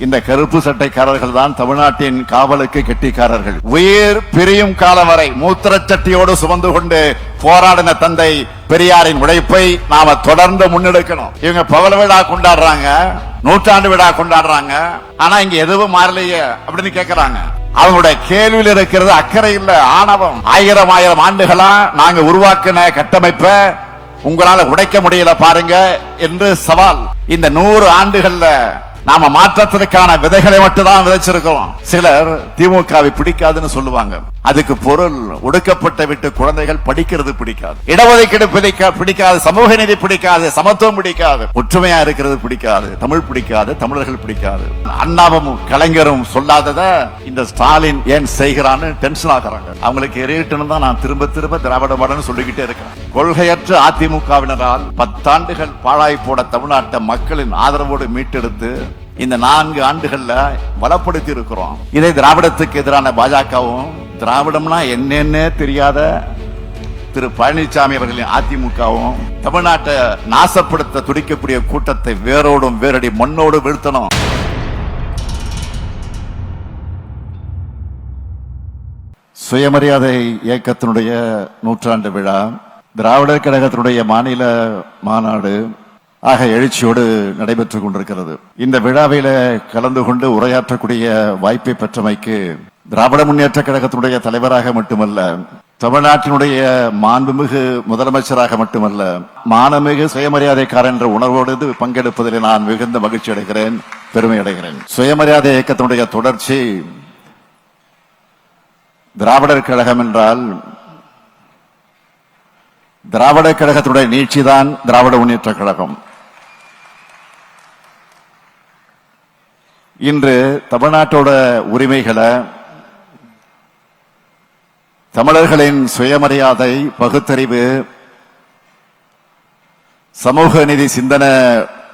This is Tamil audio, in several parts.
இந்த கருப்பு சட்டைக்காரர்கள் தான் தமிழ்நாட்டின் காவலுக்கு கெட்டிக்காரர்கள். உயிர் பிரியும் காலம் வரை மூத்திரச்சட்டியோடு சுமந்து கொண்டு போராடின தந்தை பெரியாரின் உழைப்பை நாம தொடர்ந்து முன்னெடுக்கணும். இவங்க பவள விழா கொண்டாடுறாங்க, நூற்றாண்டு விழா கொண்டாடுறாங்க, ஆனா இங்க எதுவும் மாறலையே அப்படின்னு கேட்கிறாங்க. அவங்களுடைய கேள்வியில் இருக்கிறது அக்கறை இல்ல, ஆணவம். ஆயிரம் ஆண்டுகளா நாங்க உருவாக்கின கட்டமைப்பை உங்களால உடைக்க முடியல பாருங்க என்று சவால். இந்த 100 ஆண்டுகள்ல நாம மாற்றத்திற்கான விதைகளை மட்டும் தான் விதைச்சிருக்கிறோம். சிலர் திமுகவை பிடிக்காதுன்னு சொல்லுவாங்க. அதுக்கு பொருள் ஒடுக்கப்பட்ட விட்டு குழந்தைகள் படிக்கிறது பிடிக்காது, இடஒதுக்கீடு பிடிக்காது, சமூக நீதி பிடிக்காது, சமத்துவம் பிடிக்காது, ஒற்றுமையா இருக்கிறது பிடிக்காது, தமிழ் பிடிக்காது, தமிழர்கள் பிடிக்காது. அண்ணாவும் கலைஞரும் சொல்லாதத இந்த ஸ்டாலின் ஏன் செய்கிறான்னு டென்ஷன் ஆகிறாங்க. அவங்களுக்கு எரியட்டுன்னு தான் நான் திரும்ப திராவிட மாடல்னு சொல்லிக்கிட்டே இருக்கிறேன். கொள்கையற்ற அதிமுகவினரால் 10 ஆண்டுகள் பாழாய் போட தமிழ்நாட்டை மக்களின் ஆதரவோடு மீட்டெடுத்து இந்த 4 ஆண்டுகள்ல வளப்படுத்தி இருக்கிறோம். இதை திராவிடத்துக்கு எதிரான பாஜகவும், திராவிடம்னா என்னென்ன தெரியாத திரு பழனிசாமி அவர்களின் அதிமுகவும் தமிழ்நாட்டை நாசப்படுத்த துடிக்கக்கூடிய கூட்டத்தை வேரோடும் வேரடி மண்ணோடு வீழ்த்தணும். சுயமரியாதை இயக்கத்தினுடைய 100ஆண்டு விழா, திராவிடர் கழகத்தினுடைய மாநில மாநாடு ஆக எழுச்சியோடு நடைபெற்றுக் கொண்டிருக்கிறது. இந்த விழாவில கலந்து கொண்டு உரையாற்றக்கூடிய வாய்ப்பை பெற்றமைக்கு திராவிட முன்னேற்ற கழகத்தினுடைய தலைவராக மட்டுமல்ல, தமிழ்நாட்டினுடைய மாண்புமிகு முதலமைச்சராக மட்டுமல்ல, மானமிகு சுயமரியாதைக்காரன் என்ற உணர்வோடு பங்கெடுப்பதில் நான் மிகுந்த மகிழ்ச்சி அடைகிறேன், பெருமை அடைகிறேன். சுயமரியாதை இயக்கத்தினுடைய தொடர்ச்சி. திராவிடர் கழகம் என்றால் திராவிடர் கழகத்தினுடைய நீட்சிதான் திராவிட முன்னேற்ற கழகம். இன்று தமிழ்நாட்டோட உரிமைகளை, தமிழர்களின் சுயமரியாதை, பகுத்தறிவு, சமூக நீதி சிந்தனை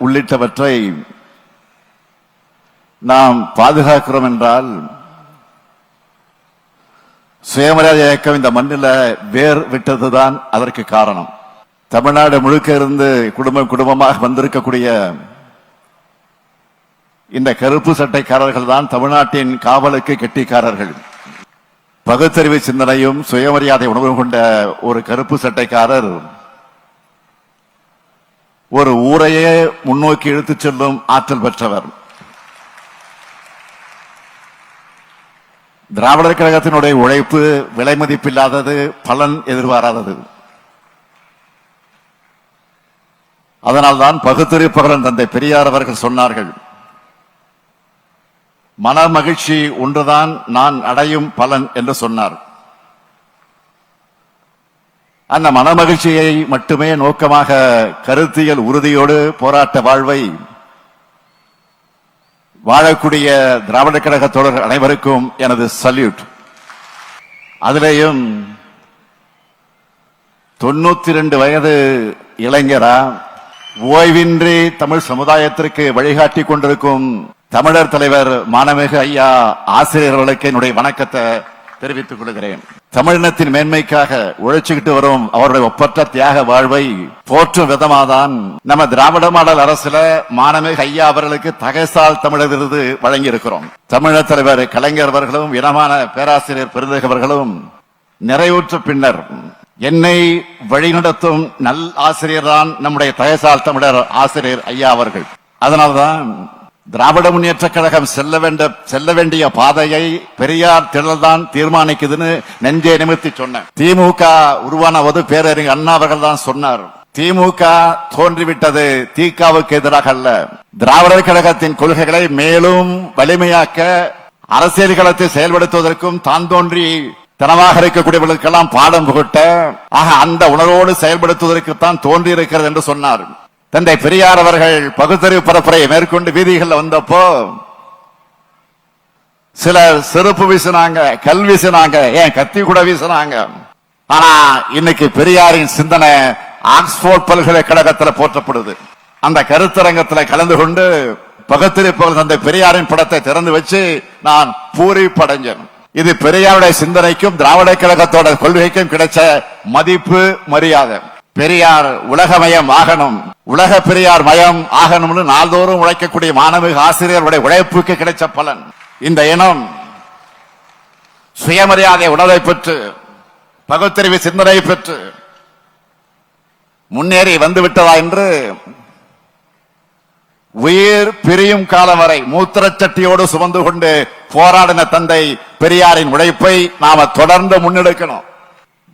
உள்ளிட்டவற்றை நாம் பாதுகாக்கிறோம் என்றால் சுயமரியாதை இயக்கம் இந்த மண்ணில் வேர் விட்டதுதான் அதற்கு காரணம். தமிழ்நாடு முழுக்க இருந்து குடும்பமாக வந்திருக்கக்கூடிய இந்த கருப்பு சட்டைக்காரர்கள் தான் தமிழ்நாட்டின் காவலுக்கு கெட்டிக்காரர்கள். பகுத்தறிவு சிந்தனையும் சுயமரியாதை உணர்வு கொண்ட ஒரு கருப்பு சட்டைக்காரர் ஒரு ஊரையே முன்னோக்கி இழுத்துச் செல்லும் ஆற்றல் பெற்றவர். திராவிடர் கழகத்தினுடைய உழைப்பு விலை மதிப்பில்லாதது, பலன் எதிர்பாராதது. அதனால்தான் பகுத்தறிவுப்பகலன் தந்தை பெரியார் அவர்கள் சொன்னார்கள், மன மகிழ்ச்சி ஒன்றுதான் நான் அடையும் பலன் என்று சொன்னார். அந்த மன மகிழ்ச்சியை மட்டுமே நோக்கமாக கருத்தியல் உறுதியோடு போராட்ட வாழ்வை வாழக்கூடிய திராவிட கழக தோழர் அனைவருக்கும் எனது சல்யூட். அதிலேயும் 92 வயது இளைஞரா ஓய்வின்றி தமிழ் சமுதாயத்திற்கு வழிகாட்டி கொண்டிருக்கும் தமிழர் தலைவர் மானமிகு ஐயா ஆசிரியர்களுக்கு என்னுடைய வணக்கத்தை தெரிவித்துக் கொள்கிறேன். தமிழினத்தின் மேன்மைக்காக உழைச்சுக்கிட்டு வரும் அவருடைய ஒப்பற்ற தியாக வாழ்வை போற்றும் விதமாதான் நம்ம திராவிட மாடல் அரசுல மானமிகு ஐயா அவர்களுக்கு தகைசால் தமிழர் விருது வழங்கி இருக்கிறோம். தமிழர் தலைவர் கலைஞர் அவர்களும் இனமான பேராசிரியர் பெருந்தகை அவர்களும் நிறைவுற்ற பின்னர் என்னை வழிநடத்தும் நல் ஆசிரியர் தான் நம்முடைய தகைசால் தமிழர் ஆசிரியர் ஐயா அவர்கள். அதனால்தான் திராவிட முன்னேற்ற கழகம் செல்ல வேண்டிய பாதையை பெரியார் திடல்தான் தீர்மானிக்குதுன்னு நெஞ்சே நிமிர்த்தி சொன்னேன். திமுக உருவானவது பேரறிஞர் அண்ணா அவர்கள் தான் சொன்னார். திமுக தோன்றிவிட்டது திகாவுக்கு எதிராக அல்ல, திராவிடர் கழகத்தின் கொள்கைகளை மேலும் வலிமையாக்க, அரசியல் களத்தை செயல்படுத்துவதற்கும் தான் தோன்றி தனமாக இருக்கக்கூடியவர்களுக்கெல்லாம் பாடம் புகட்ட, ஆக அந்த உணர்வோடு செயல்படுத்துவதற்குத்தான் தோன்றி இருக்கிறது என்று சொன்னார். தந்தை பெரியார் அவர்கள் பகுத்தறிவு பரப்புரையை மேற்கொண்டு வீதிகள் வந்தப்போ சிலர் செருப்பு வீசினாங்க, கல் வீசினாங்க, ஏன் கத்தி கூட வீசினாங்க. ஆனா இன்னைக்கு பெரியாரின் சிந்தனை ஆக்ஸ்போர்ட் பல்கலைக்கழகத்தில் போற்றப்படுது. அந்த கருத்தரங்கத்தில் கலந்து கொண்டு பகுத்தறிவு தந்தை பெரியாரின் படத்தை திறந்து வச்சு நான் பூரிப்படைஞ்சேன். இது பெரியாருடைய சிந்தனைக்கும் திராவிட கழகத்தோட கொள்கைக்கும் கிடைச்ச மதிப்பு, மரியாதை. பெரியார் உலகமயம் ஆகணும், உலக பெரியார் மயம் ஆகணும்னு நாள்தோறும் உழைக்கக்கூடிய மாணவிக ஆசிரியர்களுடைய உழைப்புக்கு கிடைச்ச பலன். இந்த இனம் சுயமரியாதை உணர்வை பெற்று பகுத்தறிவு சிந்தனை பெற்று முன்னேறி வந்துவிட்டதா என்று உயிர் பிரியும் காலம் வரை மூத்திரச்சட்டியோடு சுமந்து கொண்டு போராடின தந்தை பெரியாரின் உழைப்பை நாம தொடர்ந்து முன்னெடுக்கணும்.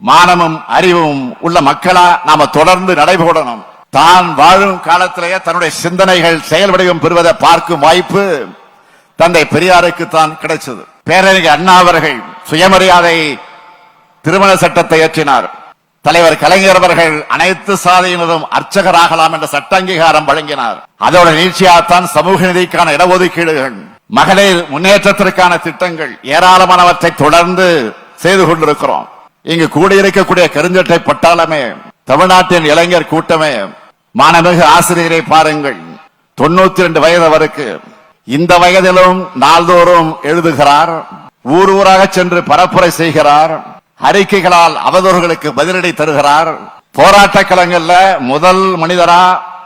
மானமும் அறிவும் உள்ள மக்களா நாம தொடர்ந்து நடைபோடணும். தான் வாழும் காலத்திலேயே தன்னுடைய சிந்தனைகள் செயல் வடிவம் பெறுவதை பார்க்கும் வாய்ப்பு தந்தை பெரியாருக்கு தான் கிடைச்சது. பேரறிஞர் அண்ணா அவர்கள் சுயமரியாதை திருமண சட்டத்தை இயற்றினார். தலைவர் கலைஞர் அவர்கள் அனைத்து சாதியினரும் அர்ச்சகராகலாம் என்ற சட்ட அங்கீகாரம் வழங்கினார். அதோட நீட்சியாகத்தான் சமூக நீதிக்கான இடஒதுக்கீடுகள், மகளிர் முன்னேற்றத்திற்கான திட்டங்கள் ஏராளமானவற்றை தொடர்ந்து செய்து கொண்டிருக்கிறோம். இங்கு கூடியிருக்கக்கூடிய கருஞ்சட்டை பட்டாளமே, தமிழ்நாட்டின் இளைஞர் கூட்டமே, மாணவிக ஆசிரியரை பாருங்கள். 92 வயது அவருக்கு. இந்த வயதிலும் நாள்தோறும் எழுதுகிறார், ஊர் ஊராக சென்று பரப்புரை செய்கிறார், அறிக்கைகளால் அவதூறுகளுக்கு பதிலடி தருகிறார். போராட்ட களங்கள்ல முதல் மனிதரா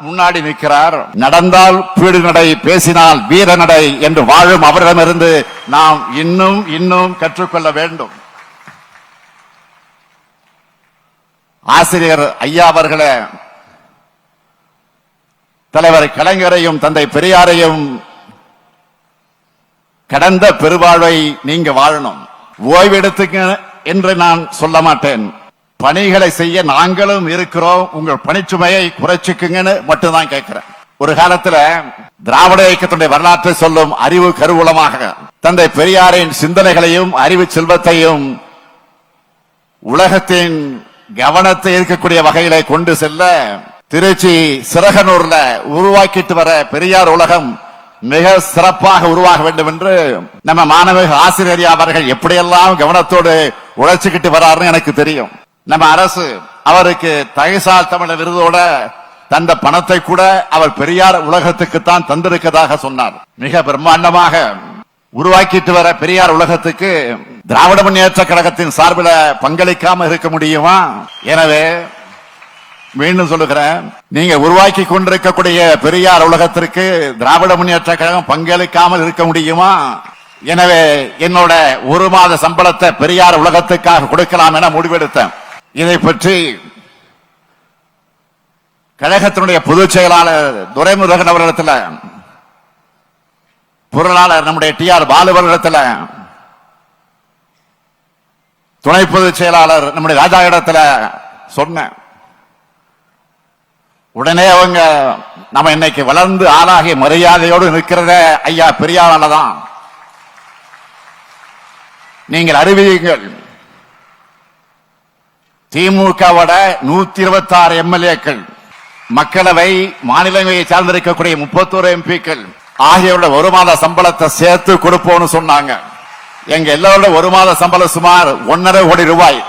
முன்னாடி நிற்கிறார். நடந்தால் பீடு நடை, பேசினால் வீர நடை என்று வாழும் அவரிடமிருந்து நாம் இன்னும் இன்னும் கற்றுக்கொள்ள வேண்டும். ஆசிரியர் ஐயா அவர்களே, தலைவர் கலைஞரையும் தந்தை பெரியாரையும் கடந்த பெருவாழ்வை நீங்க வாழணும். ஓய்வெடுத்துங்க என்று நான் சொல்ல மாட்டேன். பணிகளை செய்ய நாங்களும் இருக்கிறோம், உங்கள் பணிச்சுமையை குறைச்சிக்குங்கன்னு மட்டும்தான் கேட்கிறேன். ஒரு காலத்துல திராவிட இயக்கத்துடைய வரலாற்றை சொல்லும் அறிவு கருவூலமாக தந்தை பெரியாரின் சிந்தனைகளையும் அறிவு செல்வத்தையும் உலகத்தின் கவனத்தை இருக்கக்கூடிய வகையில கொண்டு செல்ல திருச்சி சிறகனூர்ல உருவாக்கிட்டு வர பெரியார் உலகம் மிக சிறப்பாக உருவாக வேண்டும் என்று நம்ம மாணவிக ஆசிரியர் அவர்கள் எப்படியெல்லாம் கவனத்தோடு உழைச்சுக்கிட்டு வர்றாருன்னு எனக்கு தெரியும். நம்ம அரசு அவருக்கு தகைசால் தமிழர் விருதோட தந்த பணத்தை கூட அவர் பெரியார் உலகத்துக்கு தான் தந்திருக்கதாக சொன்னார். மிக பிரம்மாண்டமாக உருவாக்கிட்டு வர பெரியார் உலகத்துக்கு திராவிட முன்னேற்ற கழகத்தின் சார்பில் பங்களிக்காம இருக்க முடியுமா? எனவே மீண்டும் சொல்லுகிறேன், நீங்க உருவாக்கி கொண்டிருக்கக்கூடிய பெரியார் உலகத்திற்கு திராவிட முன்னேற்ற கழகம் பங்களிக்காமல் இருக்க முடியுமா? எனவே என்னோட 1 மாத சம்பளத்தை பெரியார் உலகத்துக்காக கொடுக்கலாம் என முடிவெடுத்தேன். இதை பற்றி கழகத்தினுடைய பொதுச் செயலாளர் துரைமுருகன் அவர்களிடத்தில், பொருளாளர் நம்முடைய TR பாலு அவர்களிடத்தில், துணை பொதுச் செயலாளர் நம்முடைய ராஜா இடத்துல சொன்னேன். உடனே அவங்க நம்ம இன்னைக்கு வளர்ந்து ஆளாகி மரியாதையோடு நிற்கிறத ஐயா பெரியாரால தான். நீங்கள் அறிவியுங்கள், திமுகவோட 126 எம்எல்ஏக்கள், மக்களவை மாநிலங்களை சார்ந்திருக்கக்கூடிய 31 எம்பிக்கள் ஆகியோட 1 மாத சம்பளத்தை சேர்த்து கொடுப்போம்னு சொன்னாங்க. எங்க எல்லாரோட 1 மாத சம்பளம் சுமார் 1.5 கோடி ரூபாய்.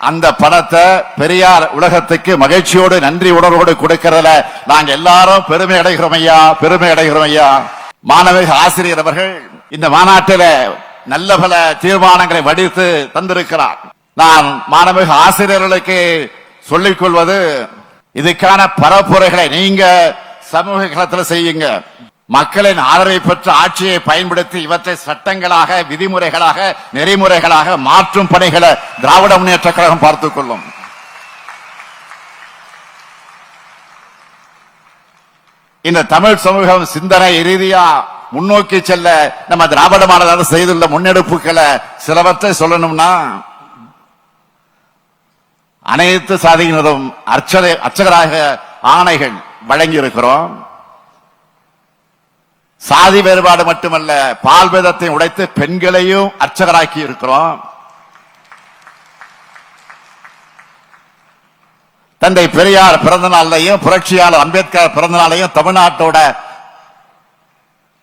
அந்த பணத்தை பெரியார் உலகத்துக்கு மகிழ்ச்சியோடு நன்றி உணர்வோடு கொடுக்கிறதுல நாங்க எல்லாரும் பெருமை அடைகிறோம் ஐயா, பெருமை அடைகிறோம் ஐயா. மாணவிக ஆசிரியர் அவர்கள் இந்த மாநாட்டில நல்ல பல தீர்மானங்களை வடித்து தந்திருக்கிறார். நான் மாணவிக ஆசிரியர்களுக்கு சொல்லிக் கொள்வது, இதுக்கான பரப்புரைகளை நீங்க சமூக களத்தில் செய்யுங்க. மக்களின் ஆதரவை பெற்ற ஆட்சியை பயன்படுத்தி இவற்றை சட்டங்களாக, விதிமுறைகளாக, நெறிமுறைகளாக மாற்றும் பணிகளை திராவிட முன்னேற்ற கழகம் பார்த்துக் கொள்ளும். இந்த தமிழ் சமூகம் சிந்தனை ரீதியா முன்னோக்கி செல்ல நம்ம திராவிட மாடல் அரசு செய்துள்ள முன்னெடுப்புகளை சிலவற்றை சொல்லணும்னா, அனைத்து சாதியினரும் அர்ச்சகராக ஆணைகள் வழங்கி இருக்கிறோம். சாதி வேறுபாடு மட்டுமல்ல, பால் பேதத்தை உடைத்து பெண்களையும் அர்ச்சகராக்கி இருக்கிறோம். தந்தை பெரியார் பிறந்த நாளையும் புரட்சியாளர் அம்பேத்கர் பிறந்த நாளையும் தமிழ்நாட்டோட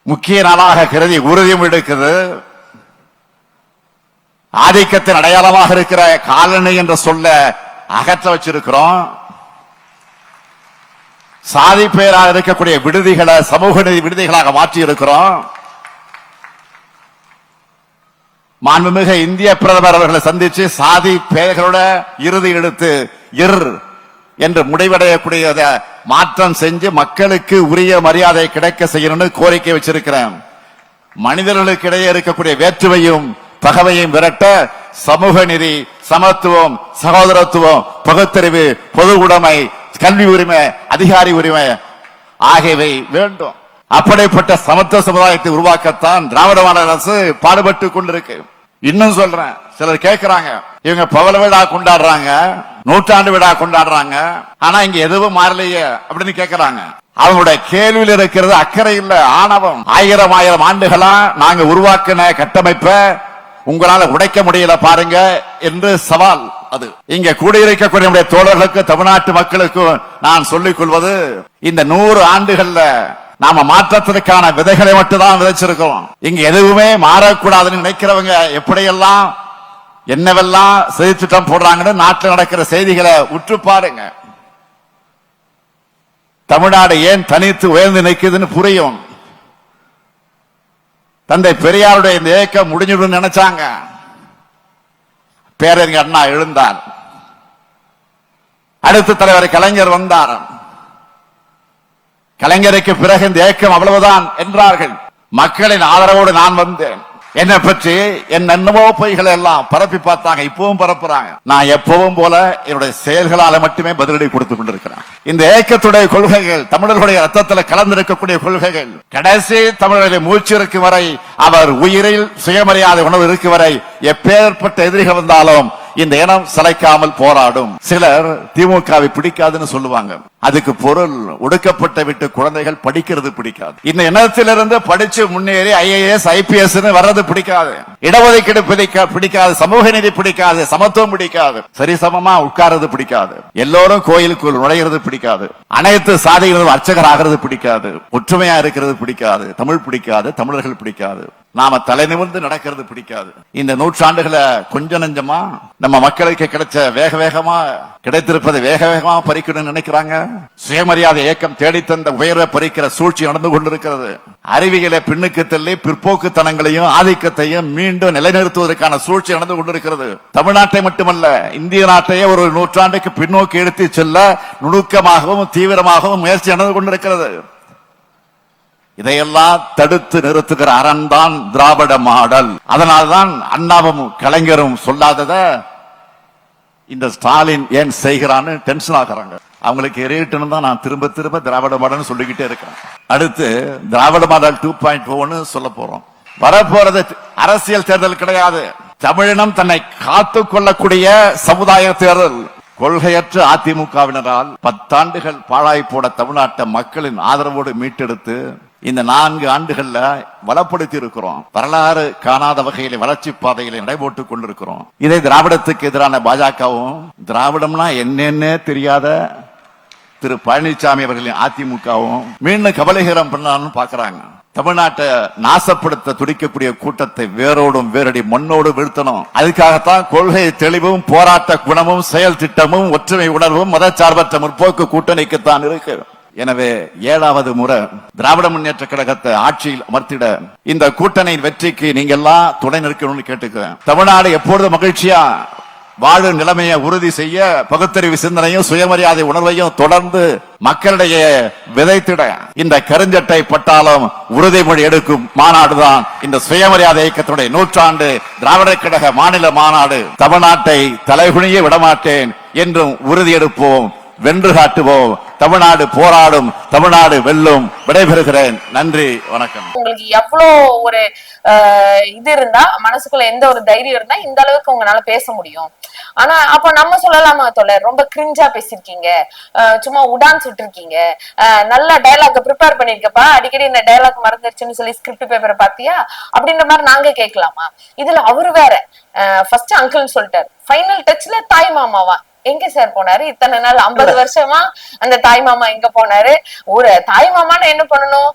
முக்கிய நாளாக கருதி உறுதியும் எடுக்குது. ஆதிக்கத்தின் அடையாளமாக இருக்கிற காலனி என்ற சொல்ல அகற்ற வச்சிருக்கிறோம். சாதி பெயராக இருக்கக்கூடிய விடுதிகளை சமூக நீதி விடுதிகளாக மாற்றி இருக்கிறோம். மாண்புமிகு இந்திய பிரதமர் அவர்களை சந்திச்சு சாதி பெயர்களோட இறுதி எடுத்து என்று முடிவடையக்கூடிய மாற்றம் செஞ்சு மக்களுக்கு உரிய மரியாதை கிடைக்க செய்யணும்னு கோரிக்கை வச்சிருக்கிறேன். மனிதர்களுக்கு இடையே இருக்கக்கூடிய வேற்றுமையும் பகவையும் விரட்ட சமூக நீதி, சமத்துவம், சகோதரத்துவம், பகுத்தறிவு, பொது உடைமை, கல்வி உரிமை, அதிகாரி உரிமை ஆகியவை வேண்டும். அப்படிப்பட்ட சமத்துவ சமுதாயத்தை உருவாக்கத்தான் திராவிட மாடல் அரசு பாடுபட்டு கொண்டிருக்கு. இன்னும் சொல்றேன், சிலர் கேட்கிறாங்க, இவங்க பவள விழா கொண்டாடுறாங்க, நூற்றாண்டு விழா கொண்டாடுறாங்க, ஆனா இங்க எதுவும் மாறலையே அப்படின்னு கேட்கிறாங்க. அவங்களுடைய கேள்வியில் இருக்கிறது அக்கறை இல்ல, ஆணவம். ஆயிரம் ஆண்டுகளா நாங்க உருவாக்கின கட்டமைப்ப உங்களால உடைக்க முடியல பாருங்க என்று சவால். அது இங்க கூடியிருக்கக்கூடிய தோழர்களுக்கு, தமிழ்நாட்டு மக்களுக்கும் நான் சொல்லிக் கொள்வது, இந்த 100 ஆண்டுகள்ல நாம மாற்றத்திற்கான விதைகளை மட்டும்தான் விதைச்சிருக்கிறோம். இங்க எதுவுமே மாறக்கூடாதுன்னு நினைக்கிறவங்க எப்படியெல்லாம் என்னவெல்லாம் செய்தி திட்டம் போடுறாங்கன்னு நாட்டில் நடக்கிற செய்திகளை உற்று பாருங்க. தமிழ்நாடு ஏன் தனித்து உயர்ந்து நிற்குதுன்னு புரியும். தந்தை பெரியாருடைய இந்த இயக்கம் முடிஞ்சிடும் நினைச்சாங்க. பேரறிஞர் அண்ணா எழுந்தார், அடுத்த தலைவர் கலைஞர் வந்தார். கலைஞருக்கு பிறகு இந்த இயக்கம் அவ்வளவுதான் என்றார்கள். மக்களின் ஆதரவோடு நான் வந்தேன். என்னை பற்றி என்னென்னவோ பொய்களை எல்லாம் பரப்பி பார்த்தாங்க, இப்பவும் பரப்புறாங்க. நான் எப்பவும் போல என்னுடைய செயல்களால மட்டுமே பதிலடி கொடுத்து கொண்டிருக்கிறேன். இந்த இயக்கத்துடைய கொள்கைகள் தமிழர்களுடைய ரத்தத்தில் கலந்திருக்கக்கூடிய கொள்கைகள், கடைசி தமிழர்களை மூச்சு இருக்கும் வரை, அவர் உயிரில் சுயமரியாதை உணவு இருக்கும் வரை, எப்பேற்பட்ட எதிரிகள் வந்தாலும் இந்த இனம் சளைக்காமல் போராடும். சிலர் திமுகவை பிடிக்காதுன்னு சொல்லுவாங்க. அதுக்கு பொருள், ஒடுக்கப்பட்ட விட்டு குழந்தைகள் படிக்கிறது பிடிக்காது. இந்த இனத்திலிருந்து படிச்சு முன்னேறி IAS IPS வர்றது பிடிக்காது, இடஒதுக்கீடு பிடிக்காது, சமூக நீதி பிடிக்காது, சமத்துவம் பிடிக்காது, சரிசமமா உட்கார்றது பிடிக்காது, எல்லோரும் கோயிலுக்குள் நுழைகிறது பிடிக்காது, அனைத்து சாதிகளும் அர்ச்சகர் ஆகிறது பிடிக்காது, ஒற்றுமையா இருக்கிறது பிடிக்காது, தமிழ் பிடிக்காது, தமிழர்கள் பிடிக்காது, நாம தலை நிமிர்ந்து நடக்கிறது பிடிக்காது. இந்த நூற்றாண்டுகளை கொஞ்சம் நெஞ்சமா நம்ம மக்களுக்கு கிடைச்ச வேகமா கிடைத்திருப்பதை வேகமா பறிக்கணும்னு நினைக்கிறாங்க. சுயமரியாதை இயக்கம் தேடித்தந்த உயர்வை பறிக்கிற சூழ்ச்சி நடந்து கொண்டிருக்கிறது. அறிவியலை பின்னுக்கு தள்ளி பிற்போக்குத்தனங்களையும் ஆதிக்கத்தையும் மீண்டும் நிலைநிறுத்துவதற்கான சூழ்ச்சி நடந்து கொண்டிருக்கிறது. தமிழ்நாட்டை மட்டுமல்ல, இந்திய நாட்டையே ஒரு நூற்றாண்டுக்கு பின்னோக்கி எடுத்து செல்ல நுணுக்கமாகவும் தீவிரமாகவும் முயற்சி நடந்து கொண்டிருக்கிறது. இதையெல்லாம் தடுத்து நிறுத்துகிற அரண் தான் திராவிட மாடல். அதனால்தான் அண்ணாவும் கலைஞரும் சொல்லாதத இந்த ஸ்டாலின் ஏன் செய்கிறான்னு டென்ஷன் ஆகிறாங்க. அவங்களுக்கு எரியட்டுன்னு தான் நான் திரும்ப திரும்ப திராவிட மாடல் சொல்லிக்கிட்டே இருக்கிறேன். அடுத்து திராவிட மாடல் 2.0 சொல்ல போறோம். வரப்போறது அரசியல் தேர்தல் கிடையாது, தமிழினம் தன்னை காத்துக் கொள்ளக்கூடிய சமுதாய தேர்தல். கொள்கையற்ற அதிமுகவினரால் 10 ஆண்டுகள் பாழாய் போட தமிழ்நாட்டை மக்களின் ஆதரவோடு மீட்டெடுத்து இந்த 4 ஆண்டுகள்ல வளப்படுத்தி இருக்கிறோம். வரலாறு காணாத வகையில வளர்ச்சி பாதையில நடைபோட்டுக் கொண்டிருக்கிறோம். இதை திராவிடத்துக்கு எதிரான பாஜகவும், திராவிடம்னா என்னென்ன தெரியாத திரு பழனிசாமி அவர்களின் அதிமுகவும் மீண்டும் கபலீகரம் பண்ணலாம்னு பாக்குறாங்க. தமிழ்நாட்டை நாசப்படுத்த துடிக்கக்கூடிய கூட்டத்தை வேரோடும் வேரடி மண்ணோடு வீழ்த்தணும். அதுக்காகத்தான் கொள்கை தெளிவும் போராட்ட குணமும் செயல் திட்டமும் ஒற்றுமை உணர்வும் மதச்சார்பற்ற முற்போக்கு கூட்டணிக்குத்தான் இருக்கு. எனவே 7வது முறை திராவிட முன்னேற்ற கழகத்தை ஆட்சியில் அமர்த்திட இந்த கூட்டணியின் வெற்றிக்கு நீங்க எல்லாம் துணை நிற்கணும்னு கேட்டுக்கிறேன். தமிழ்நாடு எப்பொழுது மகிழ்ச்சியா வாழும் நிலைமையை உறுதி செய்ய பகுத்தறிவு சிந்தனையும் சுயமரியாதை உணர்வையும் தொடர்ந்து மக்களிடையே விதைத்திட இந்த கருஞ்சட்டை பட்டாளம் உறுதிமொழி எடுக்கும் மாநாடுதான் இந்த சுயமரியாதை இயக்கத்துடைய 100 திராவிட கழக மாநில மாநாடு. தமிழ்நாட்டை தலைகுனிய விடமாட்டேன் என்றும் உறுதி எடுப்போம், வென்று காட்டுவோம். தமிழ்நாடு போராடும், தமிழ்நாடு வெல்லும். விடைபெறுகிறேன். நன்றி, வணக்கம். உங்களுக்கு எவ்வளவு ஒரு இது இருந்தா, மனசுக்குள்ள எந்த ஒரு தைரியம் இருந்தா இந்த அளவுக்கு உங்களால பேச முடியும். ஆனா அப்ப நம்ம சொல்லலாமா தோழர், ரொம்ப கிரிஞ்சா பேசிருக்கீங்க, சும்மா உடான் சுட்டிருக்கீங்க, நல்ல டயலாக் ப்ரிப்பேர் பண்ணிருக்கப்பா, அடிக்கடி இந்த டயலாக் மறந்துருச்சுன்னு சொல்லி ஸ்கிரிப்ட் பேப்பரை பாத்தியா அப்படின்ற மாதிரி நாங்க கேட்கலாமா? இதுல அவரு வேற ஃபர்ஸ்ட் அங்கிள்னு சொல்லிட்டாரு, ஃபைனல் டச்ல தாய் மாமாவா எங்க சார் போனாரு இத்தனை நாள்? 50 வருஷமா அந்த தாய் மாமா எங்க போனாரு? ஒரு தாய் மாமான்னு என்ன பண்ணணும்?